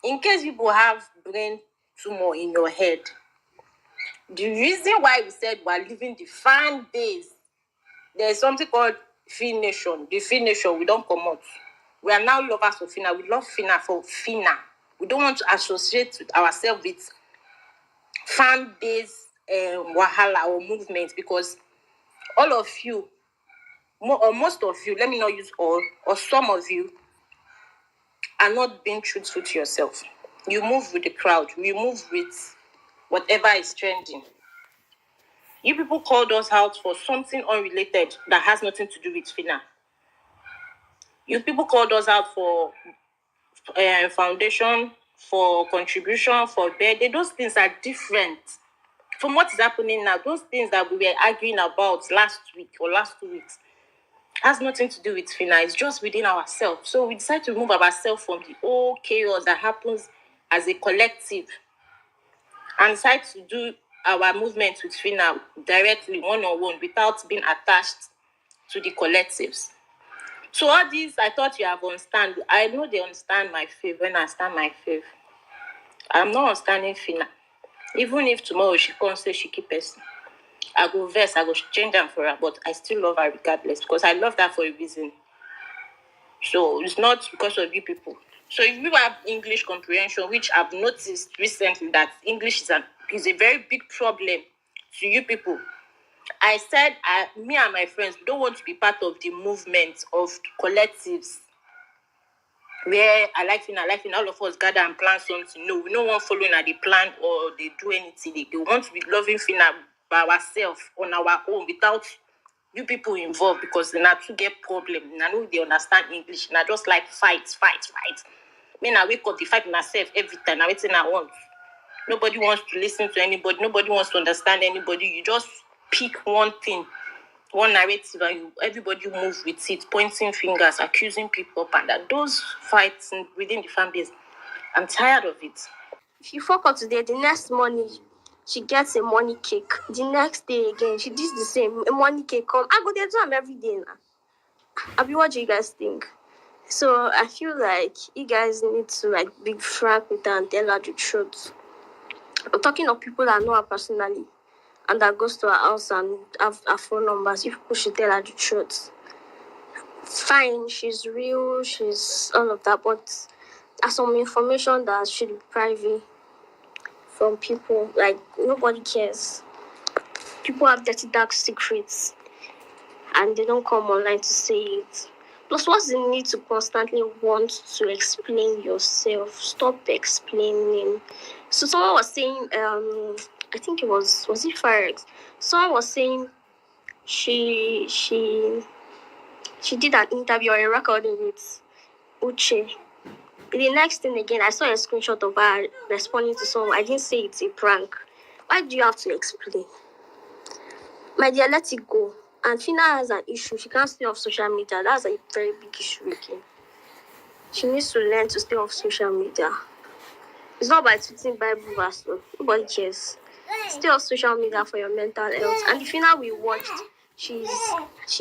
in case people have brain tumor in your head, the reason why we said we're living the fan days, there's something called PHYNAtion. The PHYNAtion, we don't come out. We are now lovers of PHYNA. We love PHYNA for PHYNA. We don't want to associate with ourselves with fan days, wahala or movement, because all of you, or most of you, let me not use all, or some of you are not being truthful to yourself. You move with the crowd. You move with whatever is trending. You people called us out for something unrelated that has nothing to do with PHYNA. You people called us out for foundation, for contribution, for birthday. Those things are different from what is happening now. Those things that we were arguing about last week or last 2 weeks has nothing to do with PHYNA. It's just within ourselves. So we decided to remove ourselves from the whole chaos that happens as a collective and decide to do our movement with PHYNA directly, one-on-one, without being attached to the collectives. So all these, I thought you have understand. I know they understand my faith when I stand my faith. I'm not understanding PHYNA. Even if tomorrow she comes say she keep person, I go verse, I go change them for her, but I still love her regardless because I love that for a reason. So it's not because of you people. So if you have English comprehension, which I've noticed recently that English is a very big problem to you people. I said, me and my friends, we don't want to be part of the movement of collectives where I like PHYNA, all of us gather and plan something. No, we don't want following at the plan or they do anything. They want to be loving PHYNA by ourselves, on our own, without you people involved, because they not to get problem. I know they understand English. And I just like fight. When I wake up, they fight myself every time. I wait I want. Nobody wants to listen to anybody. Nobody wants to understand anybody. You just pick one thing, one narrative, and everybody move with it, pointing fingers, accusing people, and that those fights within the fan base, I'm tired of it. If you fuck up today, the next morning she gets a money cake. The next day again, she does the same. A money cake come. I go there do them every day now. Abi, what do you guys think? So I feel like you guys need to be frank with her and tell her the truth. I'm talking of people that know her personally and that goes to her house and have her phone numbers. If people should tell her the truth. Fine, she's real, she's all of that, but there's some information that should be private from people. Like, nobody cares. People have dirty, dark secrets and they don't come online to say it. Plus, what's the need to constantly want to explain yourself? Stop explaining. So someone was saying, I think it was it Firex? Someone was saying she did an interview or a recording with Uche. The next thing again, I saw a screenshot of her responding to someone. I didn't say it's a prank. Why do you have to explain? My dear, let it go. And PHYNA has an issue. She can't stay off social media. That's a very big issue again. She needs to learn to stay off social media. It's not by tweeting Bible verse. Nobody cares. Stay off social media for your mental health. And the PHYNA we watched, she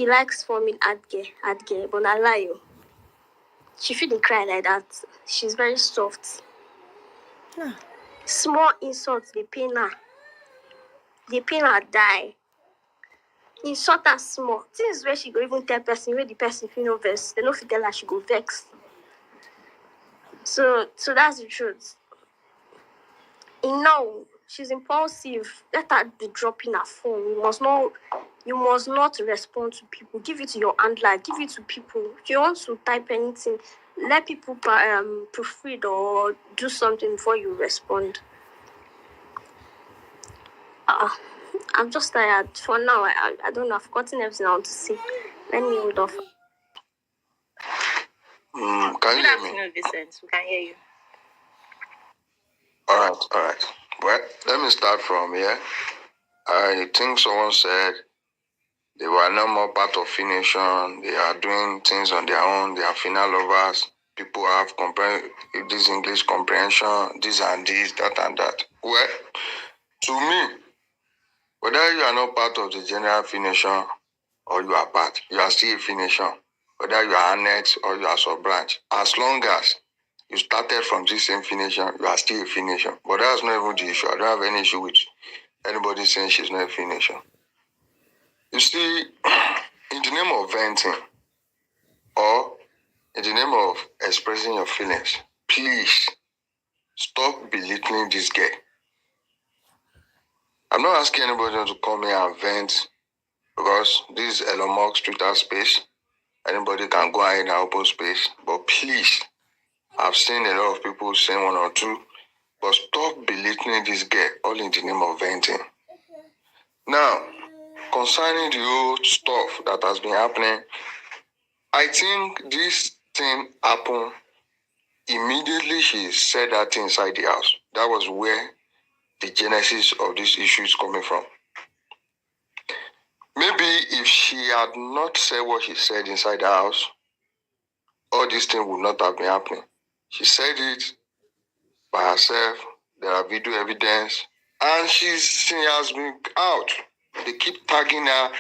likes forming ad girl, but I lie you. She shouldn't cry like that. She's very soft. Small insults, they pain her. They pain her die. Insult her small. Things where she go even tell person where the person feel no vex. They no fit tell her she go vex. So that's the truth. No, she's impulsive. Let her be dropping her phone. You must not respond to people. Give it to your handler. Give it to people. If you want to type anything, let people proofread or do something before you respond. I'm just tired. For now, I don't know. I've forgotten everything I want to say. Let me hold off. Can you hear me? Vincent, we can hear you. All right. Well, let me start from here. I think someone said they were no more part of PHYNAtion. They are doing things on their own. They are PHYNA lovers. People have this English comprehension, this and this, that and that. Well, to me, whether you are not part of the general PHYNAtion or you are part, you are still a PHYNAtion. Whether you are annex or you are sub-branch, as long as you started from this same PHYNAtion, you are still a PHYNAtion. But that's not even the issue. I don't have any issue with anybody saying she's not a PHYNAtion. You see, in the name of venting or in the name of expressing your feelings, please stop belittling this girl. I'm not asking anybody to come here and vent because this is Elon Musk's Twitter space. Anybody can go ahead and open space. But please, I've seen a lot of people saying one or two, but stop belittling this girl all in the name of venting. Now, concerning the old stuff that has been happening, I think this thing happened immediately she said that thing inside the house. That was where the genesis of this issue is coming from. Maybe if she had not said what she said inside the house, all this thing would not have been happening. She said it by herself. There are video evidence. And she has been out. They keep tagging her,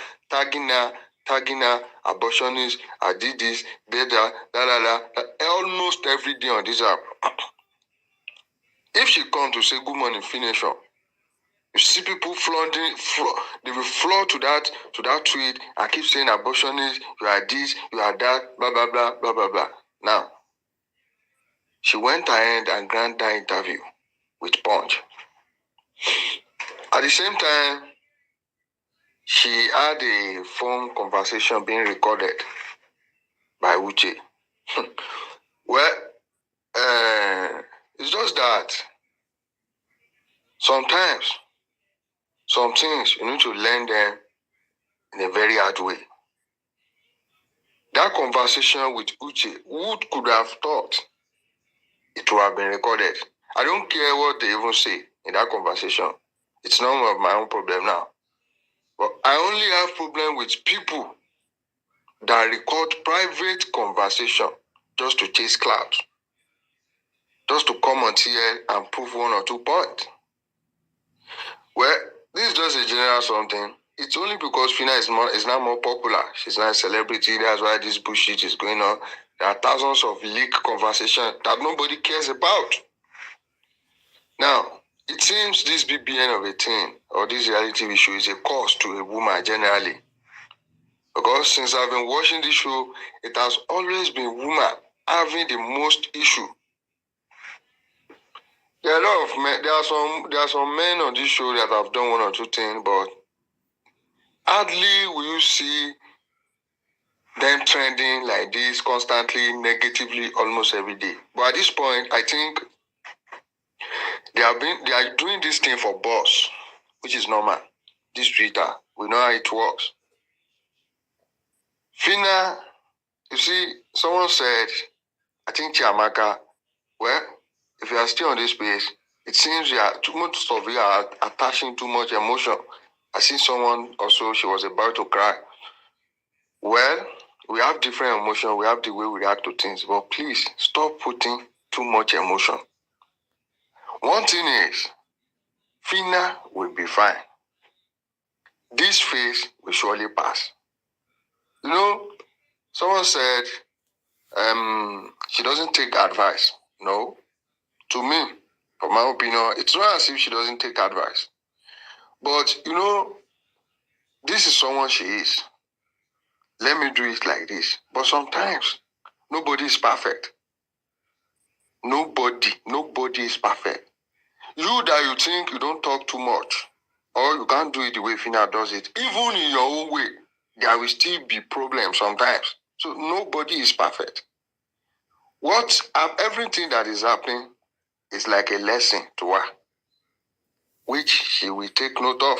abortionist, I did this, did that, almost every day on this app. If she come to say good morning, PHYNAtion, you see people they will flow to that tweet and keep saying abortionist, you are this, you are that, blah, blah, blah, blah, blah, blah. Now, she went ahead and granted that interview with Punch. At the same time, she had a phone conversation being recorded by Uche. Well, it's just that sometimes some things you need to learn them in a very hard way. That conversation with Uche, who could have thought it would have been recorded? I don't care what they even say in that conversation. It's none of my own problem now. But I only have problem with people that record private conversation just to chase clout, just to come on here and prove one or two points. Well, this is just a general something. It's only because PHYNA is now more popular. She's now a celebrity. That's why this bullshit is going on. There are thousands of leaked conversations that nobody cares about. Now, it seems this BBN of a thing or this reality TV show is a cost to a woman generally. Because since I've been watching this show, it has always been women having the most issue. There are a lot of men. There are some men on this show that have done one or two things, but hardly will you see them trending like this constantly, negatively, almost every day. But at this point, I think they are doing this thing for boss, which is normal. This Twitter, we know how it works. PHYNA, you see, someone said, I think Chiamaka, well, if you are still on this page, it seems most of you are attaching too much emotion. I see someone also, she was about to cry. Well, we have different emotion. We have the way we react to things. But please, stop putting too much emotion. One thing is, PHYNA will be fine. This phase will surely pass. You know, someone said she doesn't take advice. No. To me, from my opinion, it's not as if she doesn't take advice. But, you know, this is someone she is. Let me do it like this. But sometimes, nobody is perfect. Nobody is perfect. You that you think you don't talk too much, or you can't do it the way PHYNA does it, even in your own way, there will still be problems sometimes. So nobody is perfect. Everything that is happening is like a lesson to her, which she will take note of.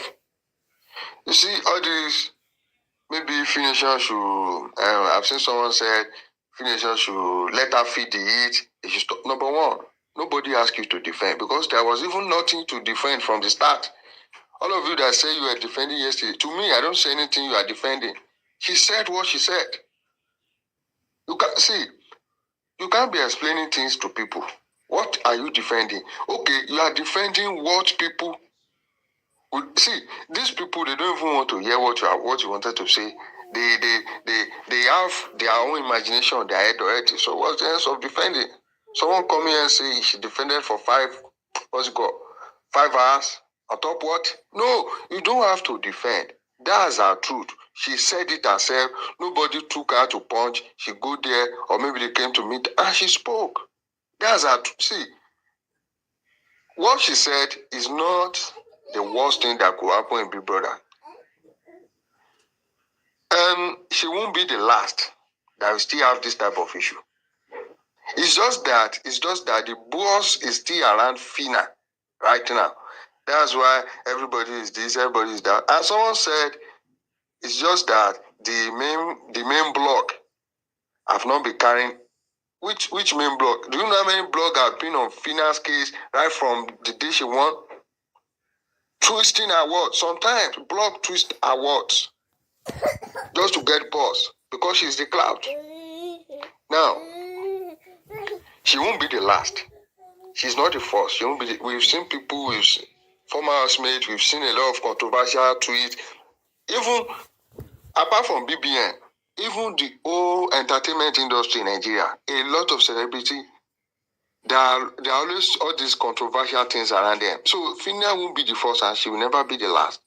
You see, all these, maybe PHYNAtion should, I've seen someone said, PHYNAtion should let her feed the heat. It should stop. Number one, nobody asked you to defend because there was even nothing to defend from the start. All of you that say you were defending yesterday, to me, I don't say anything you are defending. She said what she said. You can't be explaining things to people. What are you defending? Okay, you are defending what people. See, these people, they don't even want to hear what you wanted to say. They have their own imagination on their head already. So what's the sense of defending? Someone come here and say she defended for 5 hours. On top what? No, you don't have to defend. That's her truth. She said it herself. Nobody took her to punch. She go there, or maybe they came to meet, and she spoke. That's her truth. See, what she said is not the worst thing that could happen in Big Brother. She won't be the last that will still have this type of issue. It's just that the boss is still around PHYNA right now. That's why everybody is this, everybody is that. And someone said it's just that the main blog have not been carrying. Which main blog? Do you know how many blogs have been on PHYNA's case right from the day she won? Twisting awards. Sometimes blog twist awards just to get boss because she's the clout. Now, she won't be the last. She's not the first. She won't be. We've seen people with former housemates. We've seen a lot of controversial tweets. Even apart from BBN, even the whole entertainment industry in Nigeria, a lot of celebrity, there are always all these controversial things around them. So PHYNA won't be the first, and she will never be the last.